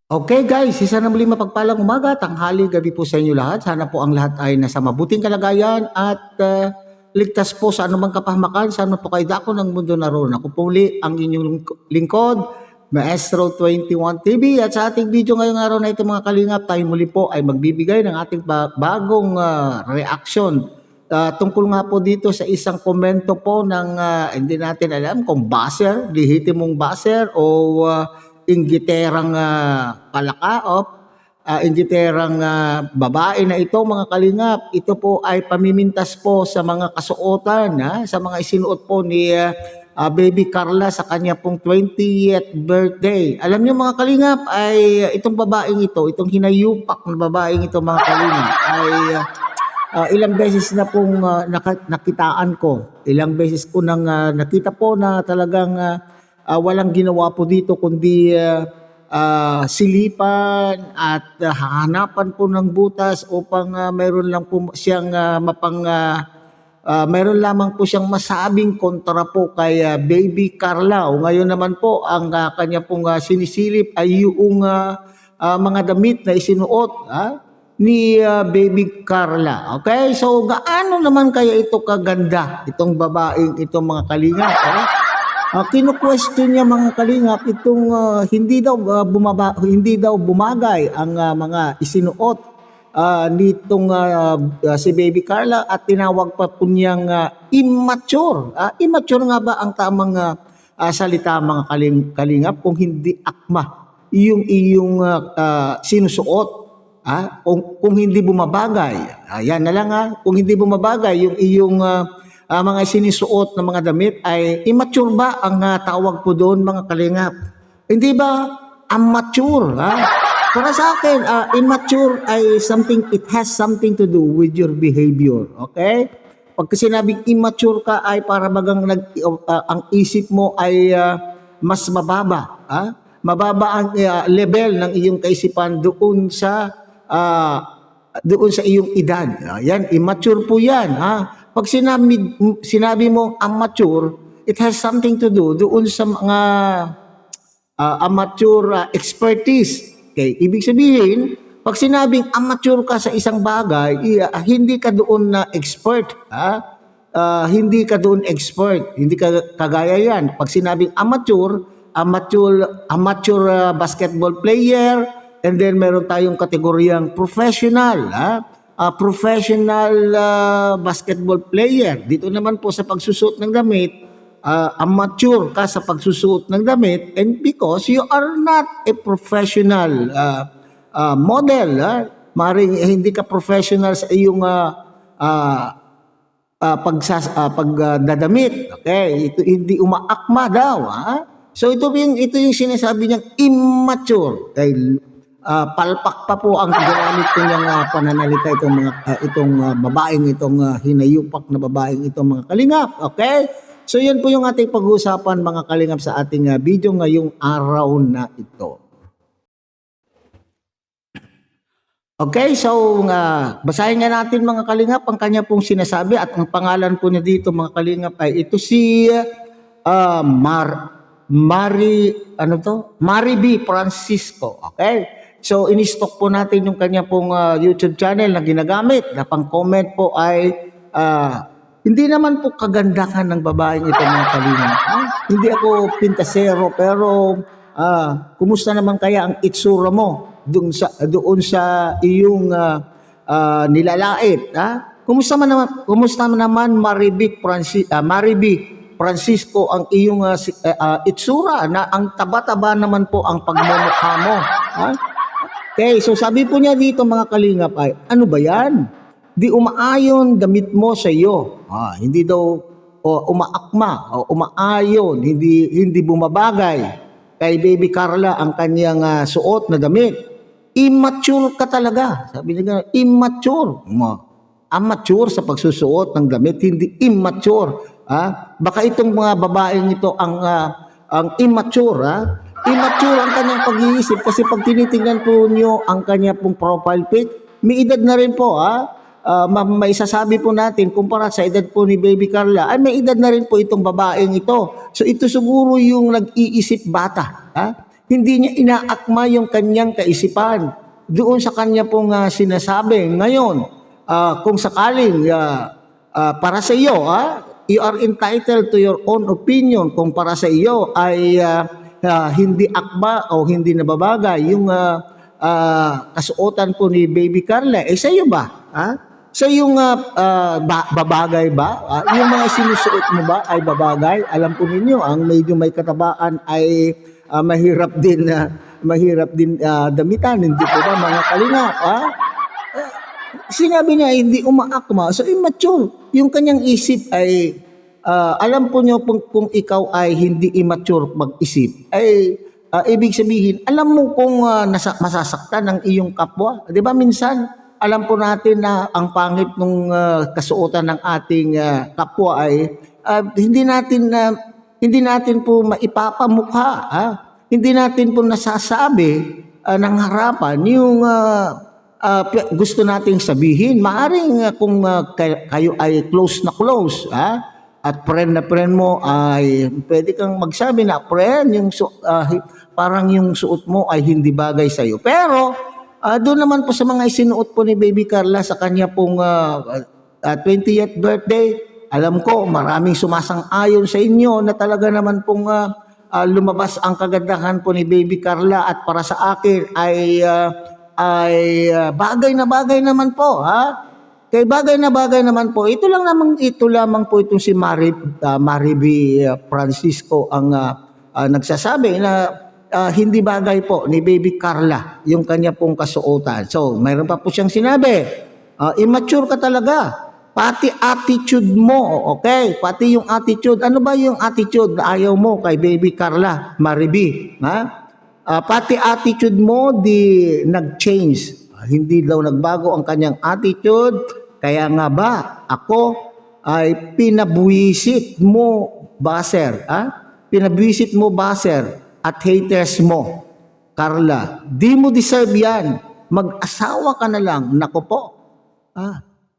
Okay guys, isa na muli mapagpalang umaga, tanghali, gabi po sa inyo lahat. Sana po ang lahat ay nasa mabuting kalagayan at ligtas po sa anumang kapahamakan. Sana po kayo dako ng mundo naroon. Ako po muli ang inyong lingkod, Maestro 21 TV. At sa ating video ngayong araw na ito mga kalingap, tayo muli po ay magbibigay ng ating bagong reaction. Tungkol nga po dito sa isang komento po ng hindi natin alam kung baser, lehitimong baser o inggiterang palakaop, inggiterang babae na ito mga kalingap. Ito po ay pamimintas po sa mga kasuotan, sa mga isinuot po ni Baby Carla sa kanya pong 20th birthday. Alam niyo mga kalingap ay itong babaeng ito, itong hinayupak na babaeng ito mga kalingap ay ilang beses na pong nakitaan ko. Ilang beses ko nang nakita po na talagang walang ginawa po dito kundi silipan at hahanapan po ng butas upang mayroon lang po siyang mayroon lamang po siyang masabing kontra po kay Baby Carla. O ngayon naman po ang kanya pong sinisilip ay yung mga damit na isinuot ni Baby Carla. Okay? So gaano naman kaya ito kaganda itong babaeng itong mga kalingap? Kino-question niya mga kalingap itong hindi daw bumagay ang mga isinuot nitong si Baby Carla at tinawag pa po niyang immature. Immature nga ba ang tamang salita mga kalingap kung hindi akma yung iyong sinusuot? Kung hindi bumabagay, ayan na lang kung hindi bumabagay yung iyong mga sinisuot na mga damit ay immature ba ang tawag po doon mga kalingap? Hindi ba amateur? Para sa akin, immature ay something, it has something to do with your behavior. Okay? Pag sinabing immature ka ay para bagang ang isip mo ay mas mababa. Mababa ang level ng iyong kaisipan doon sa iyong edad. Yan, immature po yan. Pag sinabi mo amateur, it has something to do doon sa mga amateur expertise. Okay, ibig sabihin, pag sinabing amateur ka sa isang bagay, hindi ka doon na expert. Hindi ka doon expert. Hindi ka kagaya yan. Pag sinabing amateur basketball player, and then meron tayong kategoryang professional. Professional basketball player. Dito naman po sa pagsusuot ng damit, amateur ka sa pagsusuot ng damit and because you are not a professional model. Maring hindi ka professional sa iyong pagdadamit. Okay? Ito hindi umaakma daw. So ito yung sinasabi niyang immature. Dahil palpak pa po ang ginamit ko niyang pananalita itong babaeng itong hinayupak na babaeng itong mga kalingap. Okay? So yan po yung ating pag-uusapan mga kalingap sa ating video ngayong araw na ito. Okay, so basahin nga natin mga kalingap ang kanya pong sinasabi at ang pangalan po niya dito mga kalingap ay ito si Mari B. Francisco. Okay? So, in-stock po natin yung kanya pong YouTube channel na ginagamit. Na pang-comment po ay hindi naman po kagandahan ng babaeng ito mga kalingap. Hindi ako pintasero pero kumusta naman kaya ang itsura mo doon sa iyong nilalait? Kumusta naman Mari B. Francisco ang iyong itsura na ang taba-taba naman po ang pagmumukha mo. Okay, so sabi po niya dito mga kalingap ay, ano ba yan? Di umaayon damit mo sa iyo. Hindi daw umaakma o umaayon, hindi bumabagay kay Baby Carla ang kanyang suot na damit. Immature ka talaga. Sabi niya, immature. Amateur sa pagsusuot ng damit, hindi immature. Baka itong mga babaeng ito ang immature. Immature ang kanyang pag-iisip kasi pag tinitingnan po nyo ang kanya pong profile pic, may edad na rin po. May sasabi po natin kumpara sa edad po ni Baby Carla, ay may edad na rin po itong babaeng ito. So ito siguro yung nag-iisip bata. Hindi niya inaakma yung kanyang kaisipan doon sa kanya pong sinasabi. Ngayon, kung sakaling para sa iyo, you are entitled to your own opinion kung para sa iyo ay hindi akma o hindi nababagay yung kasuotan po ni Baby Carla. Sa iyo ba? Sa yung babagay ba? Yung mga sinusuot mo ba ay babagay? Alam po ninyo, ang medyo may katabaan ay mahirap din damitan, hindi po ba mga kalingap? Sinabi niya hindi umaakma, so immature. Yung kanyang isip ay alam po niyo kung ikaw ay hindi immature mag-isip, ay ibig sabihin, alam mo kung masasaktan ng iyong kapwa. 'Di ba minsan, alam po natin na ang pangit ng kasuotan ng ating kapwa ay hindi natin po maipapamukha. Hindi natin po nasasabi ng harapan yung gusto nating sabihin. Maaring kung kayo ay close na close, at friend na friend mo ay pwede kang magsabi na, friend, parang yung suot mo ay hindi bagay sa'yo. Pero doon naman po sa mga isinuot po ni Baby Carla sa kanya pong 20th birthday, alam ko maraming sumasang-ayon sa inyo na talaga naman pong lumabas ang kagandahan po ni Baby Carla, at para sa akin ay bagay na bagay naman po, Kay bagay na bagay naman po. Ito lamang po itong si Mariby Francisco ang nagsasabi na hindi bagay po ni Baby Carla yung kanya pong kasuotan. So, mayroon pa po siyang sinabi, immature ka talaga. Pati attitude mo, okay? Pati yung attitude. Ano ba yung attitude na ayaw mo kay Baby Carla, Mariby? Pati attitude mo nag-change. Hindi daw nagbago ang kanyang attitude. Kaya nga ba ako ay pinabwisit mo, Baser? Pinabwisit mo, Baser, at haters mo, Carla. Di mo deserve yan. Mag-asawa ka na lang. Nako po.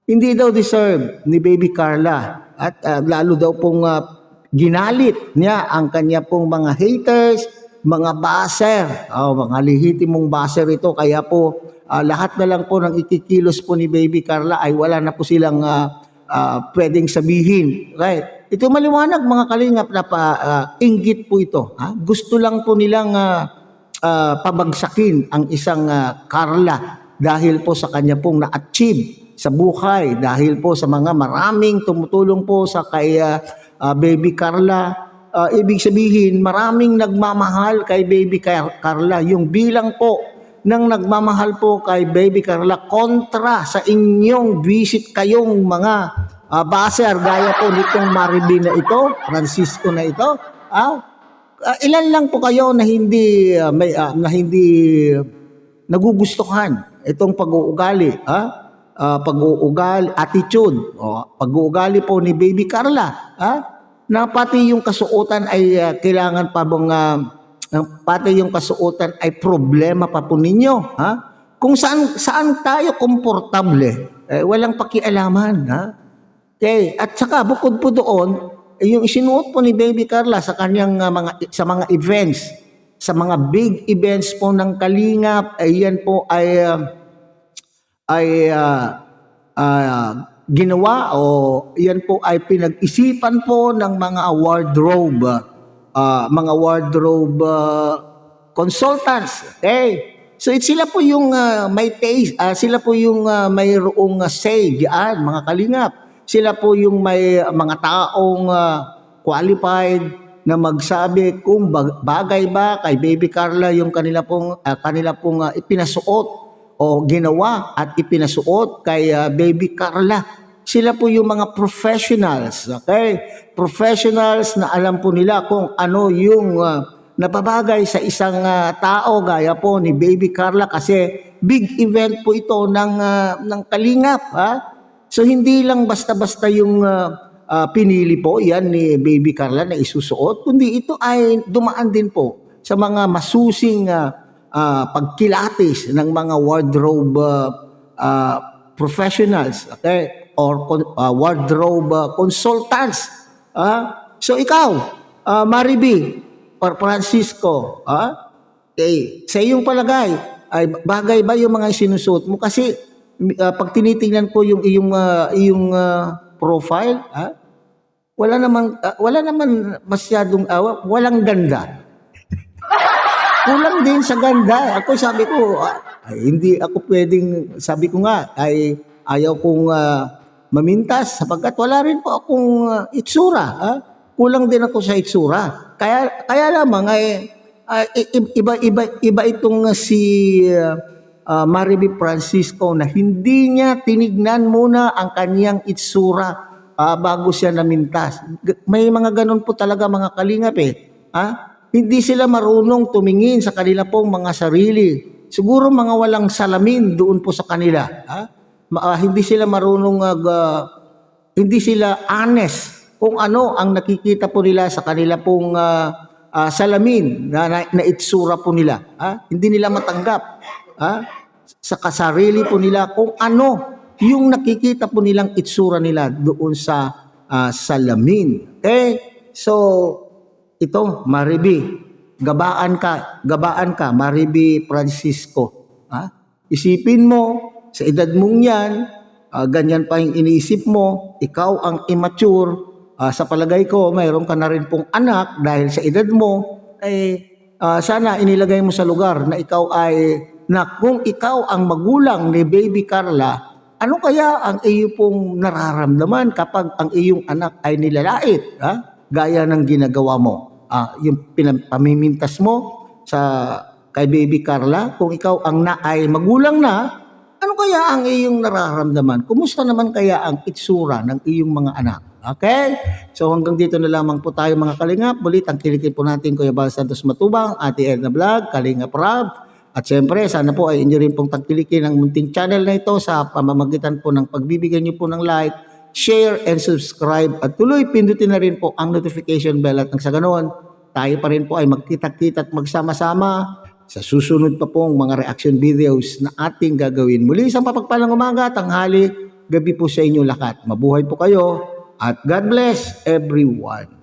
Hindi daw deserve ni Baby Carla. At lalo daw pong ginalit niya ang kanya pong mga haters, mga baser. Mga lihitimong baser ito. Kaya po, lahat na lang po ng ikikilos po ni Baby Carla ay wala na po silang pwedeng sabihin. Right? Ito maliwanag mga kalingap na inggit po ito. Gusto lang po nilang pabagsakin ang isang Carla dahil po sa kanya pong na-achieve sa buhay, dahil po sa mga maraming tumutulong po sa kay Baby Carla. Ibig sabihin, maraming nagmamahal kay Baby Carla. Yung bilang po ng nagmamahal po kay Baby Carla kontra sa inyong visit kayong mga baser gaya po nitong Mariby na ito, Francisco na ito. Ilan lang po kayo na hindi nagugustuhan itong pag-uugali, pag-uugali, attitude, pag-uugali po ni Baby Carla, na pati yung kasuotan ay kailangan pa bang pati yung kasuotan ay problema pa po ninyo, kung saan tayo komportable, walang pakialaman, Okay, at saka bukod po doon, yung isinuot po ni Baby Carla sa kanyang sa mga events, sa mga big events po ng Kalingap, yan po ay ginawa o yan po ay pinag-isipan po ng mga wardrobe consultants. Okay? So sila po yung may taste, sila po yung mayroong say diyan, mga Kalingap. Sila po yung may mga taong qualified na magsabi kung bagay ba kay Baby Carla yung kanila pong ipinasuot o ginawa at ipinasuot kay Baby Carla. Sila po yung mga professionals, okay? Professionals na alam po nila kung ano yung napabagay sa isang tao gaya po ni Baby Carla, kasi big event po ito ng Kalingap, So hindi lang basta-basta yung pinili po yan ni Baby Carla na isusuot, kundi ito ay dumaan din po sa mga masusing pagkilatis ng mga wardrobe professionals, okay? Or wardrobe consultants. So ikaw, Mariby or Francisco, Okay, sa iyong palagay, ay bagay ba yung mga sinusuot mo? Kasi pag tinitingnan ko yung iyong profile, wala naman masyadong walang ganda. Kulang din sa ganda. Ako sabi ko, hindi ako pwedeng, sabi ko nga, ay ayaw kong mamintas sapagkat wala rin po akong itsura. Kulang din ako sa itsura. Kaya lamang ay iba itong si Mariby Francisco na hindi niya tinignan muna ang kaniyang itsura bago siya namintas. May mga ganun po talaga mga kalingap Hindi sila marunong tumingin sa kanila pong mga sarili. Siguro mga walang salamin doon po sa kanila. Hindi sila marunong, hindi sila honest kung ano ang nakikita po nila sa kanila pong salamin na itsura po nila. Hindi nila matanggap sa kasarili po nila kung ano yung nakikita po nilang itsura nila doon sa salamin. Okay? So, ito, Mariby, gabaan ka, Mariby Francisco. Isipin mo, sa edad mong yan, ganyan pa yung iniisip mo, ikaw ang immature, sa palagay ko, mayroon ka na rin pong anak dahil sa edad mo, sana inilagay mo sa lugar na ikaw kung ikaw ang magulang ni Baby Carla, ano kaya ang iyo pong nararamdaman kapag ang iyong anak ay nilalait, gaya ng ginagawa mo? Yung pamimintas mo kay Baby Carla, kung ikaw ang ay magulang na, ano kaya ang iyong nararamdaman? Kumusta naman kaya ang itsura ng iyong mga anak? Okay? So hanggang dito na lamang po tayo mga kalingap. Muli tangkilikin po natin Kuya Bal Santos Matubang, Ate Edna Vlog, Kalingap Rob. At syempre, sana po ay inyo rin pong tangkilikin ang munting channel na ito sa pamamagitan po ng pagbibigyan nyo po ng like, share, and subscribe. At tuloy, pindutin na rin po ang notification bell at nang sa ganoon, tayo pa rin po ay magkita-kita at magsama-sama sa susunod pa pong mga reaction videos na ating gagawin. Muli isang papagpalang umaga, tanghali, gabi po sa inyo lahat. Mabuhay po kayo at God bless everyone.